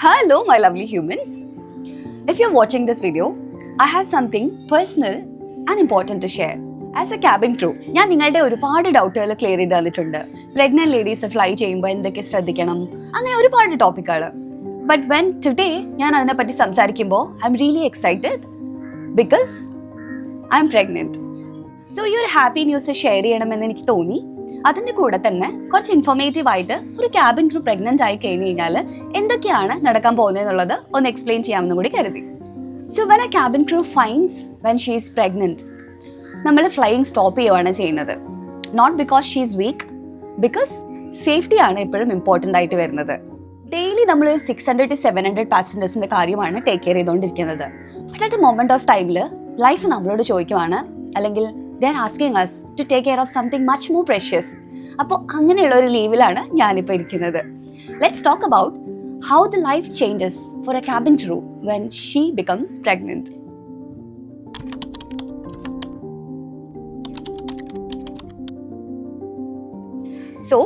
Hello, my lovely humans. If you're watching this video, I have something personal and important to share. As a cabin crew, ഞാൻ നിങ്ങളുടെ ഒരുപാട് ഡൗട്ടുകൾ clear ചെയ്ത് തന്നിട്ടുണ്ട്. Pregnant ladies fly ചെയ്യുമ്പോൾ എന്തൊക്കെ ശ്രദ്ധിക്കണം, അങ്ങനെ ഒരുപാട് ടോപ്പിക്കുകൾ. ബട്ട് വെൻ ടുഡേ ഞാൻ അതിനെപ്പറ്റി സംസാരിക്കുമ്പോൾ I am really excited because I M pregnant. So ഈ ഒരു ഹാപ്പി ന്യൂസ് ഷെയർ ചെയ്യണമെന്ന് എനിക്ക് തോന്നി. അതിൻ്റെ കൂടെ തന്നെ കുറച്ച് ഇൻഫോർമേറ്റീവ് ആയിട്ട് ഒരു ക്യാബിൻ ക്രൂ പ്രഗ്നന്റ് ആയി കഴിഞ്ഞ് കഴിഞ്ഞാൽ എന്തൊക്കെയാണ് നടക്കാൻ പോകുന്നതെന്നുള്ളത് ഒന്ന് എക്സ്പ്ലെയിൻ ചെയ്യാമെന്ന് കൂടി കരുതി. So when a cabin crew finds when she is pregnant, നമ്മൾ ഫ്ലൈയിങ് സ്റ്റോപ്പ് ചെയ്യുകയാണ് ചെയ്യുന്നത്. Not because she is weak, because സേഫ്റ്റിയാണ് എപ്പോഴും ഇമ്പോർട്ടൻ്റ് ആയിട്ട് വരുന്നത്. ഡെയിലി നമ്മൾ 600 to 700 പാസഞ്ചേഴ്സിൻ്റെ കാര്യമാണ് ടേക്ക് കെയർ ചെയ്തുകൊണ്ടിരിക്കുന്നത്. But at a moment of ടൈമിൽ ലൈഫ് നമ്മളോട് ചോദിക്കുവാണ്, അല്ലെങ്കിൽ they are asking us to take care of something much more precious. അപ്പോൾ അങ്ങനെയുള്ള ഒരു ലീവിലാണ് ഞാനിപ്പോൾ ഇരിക്കുന്നത്. Let's talk about how the life changes for a cabin crew when she becomes pregnant. So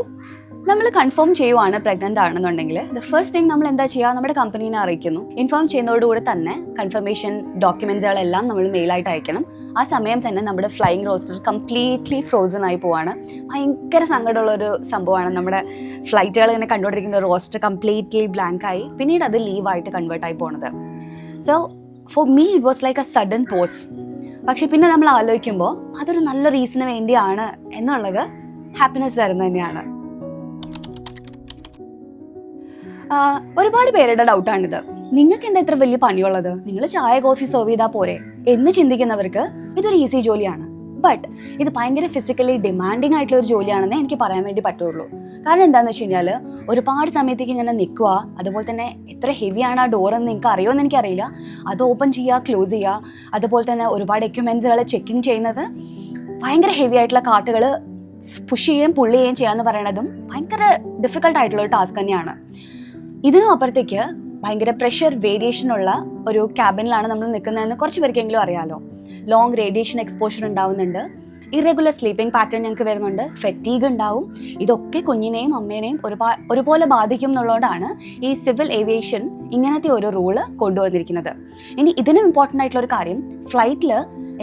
നമ്മൾ കൺഫേം ചെയ്യുവാണ് പ്രഗ്നന്റ് ആണെന്നുണ്ടെങ്കിൽ ദ ഫസ്റ്റ് തിങ് നമ്മൾ എന്താ ചെയ്യുക, നമ്മുടെ കമ്പനീനെ അറിയിക്കുന്നു. ഇൻഫോം ചെയ്യുന്നതോടുകൂടി തന്നെ കൺഫർമേഷൻ ഡോക്യുമെന്റ്സുകളെല്ലാം നമ്മൾ മെയിലായിട്ട് അയക്കണം. ആ സമയം തന്നെ നമ്മുടെ ഫ്ലൈയിങ് റോസ്റ്റർ കംപ്ലീറ്റ്ലി ഫ്രോസൺ ആയി പോവാണ്. ഭയങ്കര സങ്കടമുള്ളൊരു സംഭവമാണ്. നമ്മുടെ ഫ്ലൈറ്റുകൾ ഇങ്ങനെ കണ്ടുകൊണ്ടിരിക്കുന്ന റോസ്റ്റർ കംപ്ലീറ്റ്ലി ബ്ലാങ്ക് ആയി പിന്നീട് അത് ലീവായിട്ട് കൺവേർട്ട് ആയി പോണത്. So for me it was like a sudden pause. പക്ഷെ പിന്നെ നമ്മൾ ആലോചിക്കുമ്പോൾ അതൊരു നല്ല റീസണിന് വേണ്ടിയാണ് എന്നുള്ളത് ഹാപ്പിനെസ് തരുന്നത് തന്നെയാണ്. ഒരുപാട് പേരുടെ ഡൗട്ടാണിത്. നിങ്ങൾക്ക് എന്താ ഇത്ര വലിയ പണിയുള്ളത്, നിങ്ങൾ ചായ കോഫി സെർവ് ചെയ്താൽ പോരെ എന്ന് ചിന്തിക്കുന്നവർക്ക് ഇതൊരു ഈസി ജോലിയാണ്. ബട്ട് ഇത് ഭയങ്കര ഫിസിക്കലി ഡിമാൻഡിങ് ആയിട്ടുള്ള ഒരു ജോലിയാണെന്ന് എനിക്ക് പറയാൻ വേണ്ടി പറ്റുള്ളൂ. കാരണം എന്താണെന്ന് വെച്ച് കഴിഞ്ഞാൽ ഒരുപാട് സമയത്തേക്ക് ഇങ്ങനെ നിൽക്കുക, അതുപോലെ തന്നെ എത്ര ഹെവിയാണ് ആ ഡോറെന്ന് നിങ്ങൾക്ക് അറിയുമെന്ന് എനിക്കറിയില്ല. അത് ഓപ്പൺ ചെയ്യുക, ക്ലോസ് ചെയ്യുക, അതുപോലെ തന്നെ ഒരുപാട് എക്യുപ്മെൻറ്റ്സുകൾ ചെക്കിങ് ചെയ്യുന്നത്, ഭയങ്കര ഹെവി ആയിട്ടുള്ള കാർട്ടുകൾ പുഷ് ചെയ്യുകയും പുള്ളി ചെയ്യുകയും ചെയ്യാന്ന് പറയണതും ഭയങ്കര ഡിഫിക്കൽട്ട് ആയിട്ടുള്ള ഒരു ടാസ്ക് തന്നെയാണ്. ഇതിനും അപ്പുറത്തേക്ക് ഭയങ്കര പ്രഷർ വേരിയേഷൻ ഉള്ള ഒരു ക്യാബിനിലാണ് നമ്മൾ നിൽക്കുന്നതെന്ന് കുറച്ച് പേർക്കെങ്കിലും അറിയാമല്ലോ. ലോങ് റേഡിയേഷൻ എക്സ്പോഷർ ഉണ്ടാവുന്നുണ്ട്, ഇറഗുലർ സ്ലീപ്പിംഗ് പാറ്റേൺ ഞങ്ങൾക്ക് വരുന്നുണ്ട്, ഫെറ്റീഗ് ഉണ്ടാവും. ഇതൊക്കെ കുഞ്ഞിനെയും അമ്മേനെയും ഒരുപോലെ ബാധിക്കും എന്നുള്ളതുകൊണ്ടാണ് ഈ സിവിൽ ഏവിയേഷൻ ഇങ്ങനത്തെ ഒരു റൂള് കൊണ്ടുവന്നിരിക്കുന്നത്. ഇനി ഇതിനും ഇമ്പോർട്ടൻ്റ് ആയിട്ടുള്ള ഒരു കാര്യം, ഫ്ലൈറ്റിൽ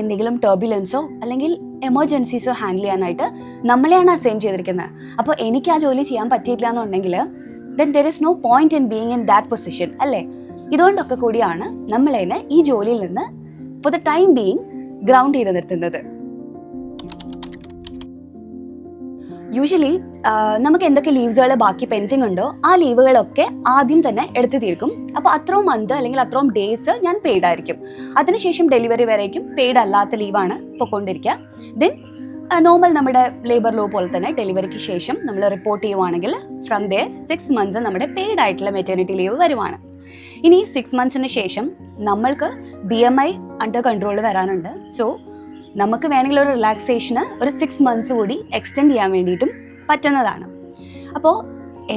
എന്തെങ്കിലും ടർബുലൻസോ അല്ലെങ്കിൽ എമർജൻസീസോ ഹാൻഡിൽ ചെയ്യാനായിട്ട് നമ്മളെയാണ് അസൈൻ ചെയ്തിരിക്കുന്നത്. അപ്പോൾ എനിക്ക് ആ ജോലി ചെയ്യാൻ പറ്റിയില്ല എന്നുണ്ടെങ്കിൽ then there is no point in being in that position, അല്ലേ? ഇതുകൊണ്ടൊക്കെ കൂടിയാണ് നമ്മളതിനെ ഈ ജോലിയിൽ നിന്ന് for the time being ground ചെയ്ത് നിർത്തുന്നത്. യൂഷ്വലി നമുക്ക് എന്തൊക്കെ ലീവ്സുകൾ ബാക്കി പെൻഡിങ് ഉണ്ടോ ആ ലീവുകളൊക്കെ ആദ്യം തന്നെ എടുത്തു തീർക്കും. അപ്പോൾ അത്രയും മന്ത് അല്ലെങ്കിൽ അത്രയും ഡേയ്സ് ഞാൻ പെയ്ഡ് ആയിരിക്കും. അതിനുശേഷം ഡെലിവറി വരേക്കും പെയ്ഡ് അല്ലാത്ത ലീവാണ് പൊയ്ക്കൊണ്ടിരിക്കുക. ദെൻ നോർമൽ നമ്മുടെ ലേബർ ലോ പോലെ തന്നെ ഡെലിവറിക്ക് ശേഷം നമ്മൾ റിപ്പോർട്ട് ചെയ്യുവാണെങ്കിൽ ഫ്രം ദെയർ 6 months നമ്മുടെ പെയ്ഡ് ആയിട്ടുള്ള മെറ്റേണിറ്റി ലീവ് വരുവാണ്. ഇനി 6 monthsന് ശേഷം നമ്മൾക്ക് BMI അണ്ടർ കൺട്രോൾ വരാനുണ്ട്. സോ നമുക്ക് വേണമെങ്കിൽ ഒരു റിലാക്സേഷന് ഒരു 6 months കൂടി എക്സ്റ്റെൻഡ് ചെയ്യാൻ വേണ്ടിയിട്ടും പറ്റുന്നതാണ്. അപ്പോൾ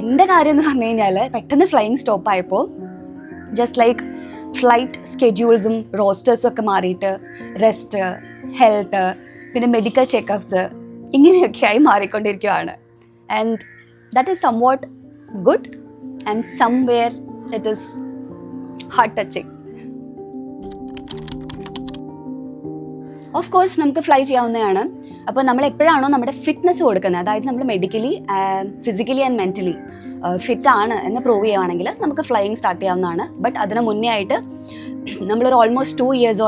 എൻ്റെ കാര്യം എന്ന് പറഞ്ഞു കഴിഞ്ഞാൽ പെട്ടെന്ന് ഫ്ലൈയിങ് സ്റ്റോപ്പ് ആയപ്പോൾ ജസ്റ്റ് ലൈക്ക് ഫ്ലൈറ്റ് സ്കെഡ്യൂൾസും റോസ്റ്റേഴ്സും ഒക്കെ മാറിയിട്ട് റെസ്റ്റ്, ഹെൽത്ത്, പിന്നെ മെഡിക്കൽ ചെക്കപ്സ് ഇങ്ങനെയൊക്കെയായി മാറിക്കൊണ്ടിരിക്കുകയാണ്. And that is somewhat good and somewhere it is heart touching. Of course നമുക്ക് ഫ്ലൈ ചെയ്യാവുന്നതാണ്. അപ്പോൾ നമ്മൾ എപ്പോഴാണോ നമ്മുടെ ഫിറ്റ്നസ് കൊടുക്കുന്നത്, അതായത് നമ്മൾ medically physically and mentally fit ആണ് എന്ന് പ്രൂവ് ചെയ്യുകയാണെങ്കിൽ നമുക്ക് ഫ്ലൈയിങ് സ്റ്റാർട്ട് ചെയ്യാവുന്നതാണ്. ബട്ട് അതിന് മുന്നേ ആയിട്ട് നമ്മളൊരു ഓൾമോസ്റ്റ് 2 years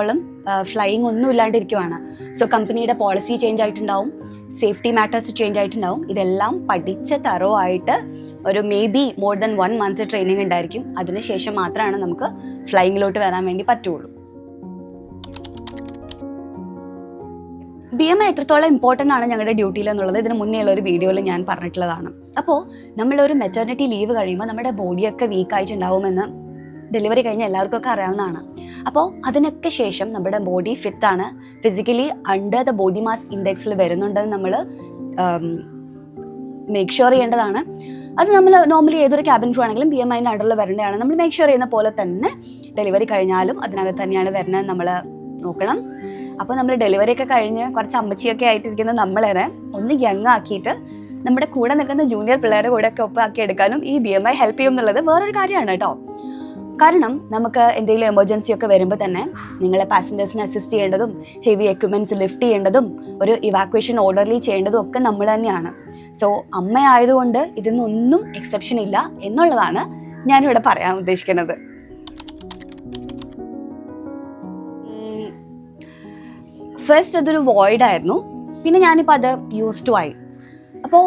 ഫ്ലൈയിങ് ഒന്നും ഇല്ലാണ്ടിരിക്കുവാണ്. സോ കമ്പനിയുടെ പോളിസി ചേഞ്ച് ആയിട്ടുണ്ടാവും, സേഫ്റ്റി മാറ്റേഴ്സ് ചേഞ്ച് ആയിട്ടുണ്ടാവും. ഇതെല്ലാം പഠിച്ച് തറോ ആയിട്ട് ഒരു may be more than 1 month training ഉണ്ടായിരിക്കും. അതിനുശേഷം മാത്രമാണ് നമുക്ക് ഫ്ലൈയിങ്ങിലോട്ട് വരാൻ വേണ്ടി പറ്റുള്ളൂ. BMI എത്രത്തോളം ഇമ്പോർട്ടൻ്റ് ആണ് ഞങ്ങളുടെ ഡ്യൂട്ടിയിൽ എന്നുള്ളത് ഇതിന് മുന്നേ ഉള്ള ഒരു വീഡിയോയിൽ ഞാൻ പറഞ്ഞിട്ടുള്ളതാണ്. അപ്പോൾ നമ്മളൊരു മെറ്റേണിറ്റി ലീവ് കഴിയുമ്പോൾ നമ്മുടെ ബോഡിയൊക്കെ വീക്കായിട്ടുണ്ടാവുമെന്ന് ഡെലിവറി കഴിഞ്ഞ എല്ലാവർക്കൊക്കെ അറിയാവുന്നതാണ്. അപ്പോൾ അതിനൊക്കെ ശേഷം നമ്മുടെ ബോഡി ഫിറ്റാണ്, physically under the body mass ഇൻഡെക്സിൽ വരുന്നുണ്ടെന്ന് നമ്മൾ മേക്ക് ഷുവർ ചെയ്യേണ്ടതാണ്. അത് നമ്മൾ നോർമലി ഏതൊരു ക്യാബിൻ ക്രൂ ആണെങ്കിലും BMIൻ്റെ അണ്ടറിൽ വരേണ്ടതാണ്. നമ്മൾ മേക്ക് ഷുവർ ചെയ്യുന്ന പോലെ തന്നെ ഡെലിവറി കഴിഞ്ഞാലും അതിനകത്ത് തന്നെയാണ് വരുന്നത് നമ്മൾ നോക്കണം. അപ്പോൾ നമ്മൾ ഡെലിവറി ഒക്കെ കഴിഞ്ഞ് കുറച്ച് അമ്മച്ചിയൊക്കെ ആയിട്ടിരിക്കുന്ന നമ്മളെ ഒന്ന് യങ് ആക്കിയിട്ട് നമ്മുടെ കൂടെ നിൽക്കുന്ന ജൂനിയർ പിള്ളേരുടെ കൂടെ ഒക്കെ ഒപ്പാക്കി എടുക്കാനും ഈ BMI ഹെൽപ്പ് ചെയ്യും എന്നുള്ളത് വേറൊരു കാര്യമാണ് കേട്ടോ. കാരണം നമുക്ക് എന്തെങ്കിലും എമർജൻസി ഒക്കെ വരുമ്പോൾ തന്നെ നിങ്ങളെ പാസഞ്ചേഴ്സിനെ അസിസ്റ്റ് ചെയ്യേണ്ടതും ഹെവി എക്യുപ്മെൻറ്റ്സ് ലിഫ്റ്റ് ചെയ്യേണ്ടതും ഒരു ഇവാക്വേഷൻ ഓർഡർലി ചെയ്യേണ്ടതും ഒക്കെ നമ്മൾ തന്നെയാണ്. സോ അമ്മയായതുകൊണ്ട് ഇതിനൊന്നും എക്സെപ്ഷൻ ഇല്ല എന്നുള്ളതാണ് ഞാനിവിടെ പറയാൻ ഉദ്ദേശിക്കുന്നത്. ഫസ്റ്റ് അതൊരു വോയിഡ് ആയിരുന്നു, പിന്നെ ഞാനിപ്പോൾ അത് യൂസ് ടു ആയി. അപ്പോൾ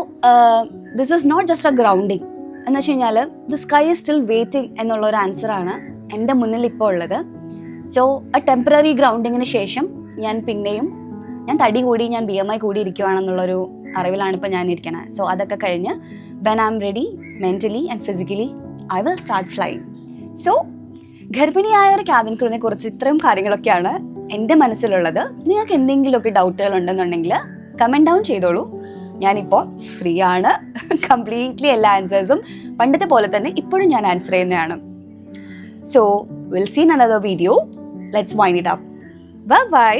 this is not just a grounding എന്ന് വെച്ച് കഴിഞ്ഞാൽ the sky is still waiting എന്നുള്ളൊരു ആൻസറാണ് എൻ്റെ മുന്നിൽ ഇപ്പോൾ ഉള്ളത്. സോ എ ടെമ്പററി ഗ്രൗണ്ടിങ്ങിന് ശേഷം ഞാൻ തടി കൂടി, ഞാൻ BMI കൂടി ഇരിക്കുകയാണെന്നുള്ളൊരു അറിവിലാണ് ഇപ്പോൾ ഞാൻ ഇരിക്കുന്നത്. സോ അതൊക്കെ കഴിഞ്ഞ് when I am ready mentally and physically I will start flying. So ഗർഭിണിയായ ഒരു ക്യാബിൻ ക്രൂവിനെ കുറിച്ച് ഇത്രയും കാര്യങ്ങളൊക്കെയാണ് എൻ്റെ മനസ്സിലുള്ളത്. നിങ്ങൾക്ക് എന്തെങ്കിലുമൊക്കെ ഡൗട്ടുകൾ ഉണ്ടെന്നുണ്ടെങ്കിൽ കമൻറ്റ് ഡൗൺ ചെയ്തോളൂ. ഞാനിപ്പോൾ ഫ്രീ ആണ്. കംപ്ലീറ്റ്ലി എല്ലാ ആൻസേഴ്സും പണ്ടത്തെ പോലെ തന്നെ ഇപ്പോഴും ഞാൻ ആൻസർ ചെയ്യുന്നതാണ്. So will see in another video. Let's wind it up. Bye by.